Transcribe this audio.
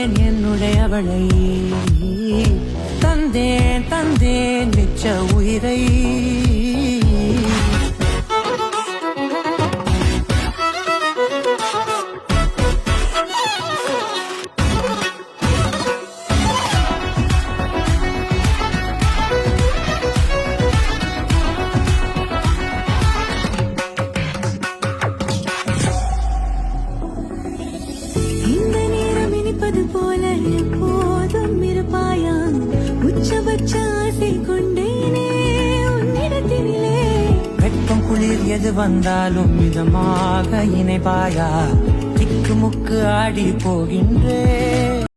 தந்தேன் என்னுடையவளை, தந்தேன் தந்தேன் மிச்ச உயிரை. இந்த நேரம் இனிப்பது போல எப்போதும் இருப்பாயா, உச்சபட்ச ஆசை கொண்டேனே உன்னிடத்தினிலே. வெட்கம் குளிர் எது வந்தாலும் மிதமாக இணைப்பாயா, திக்கு முக்கு ஆடி போகின்றே.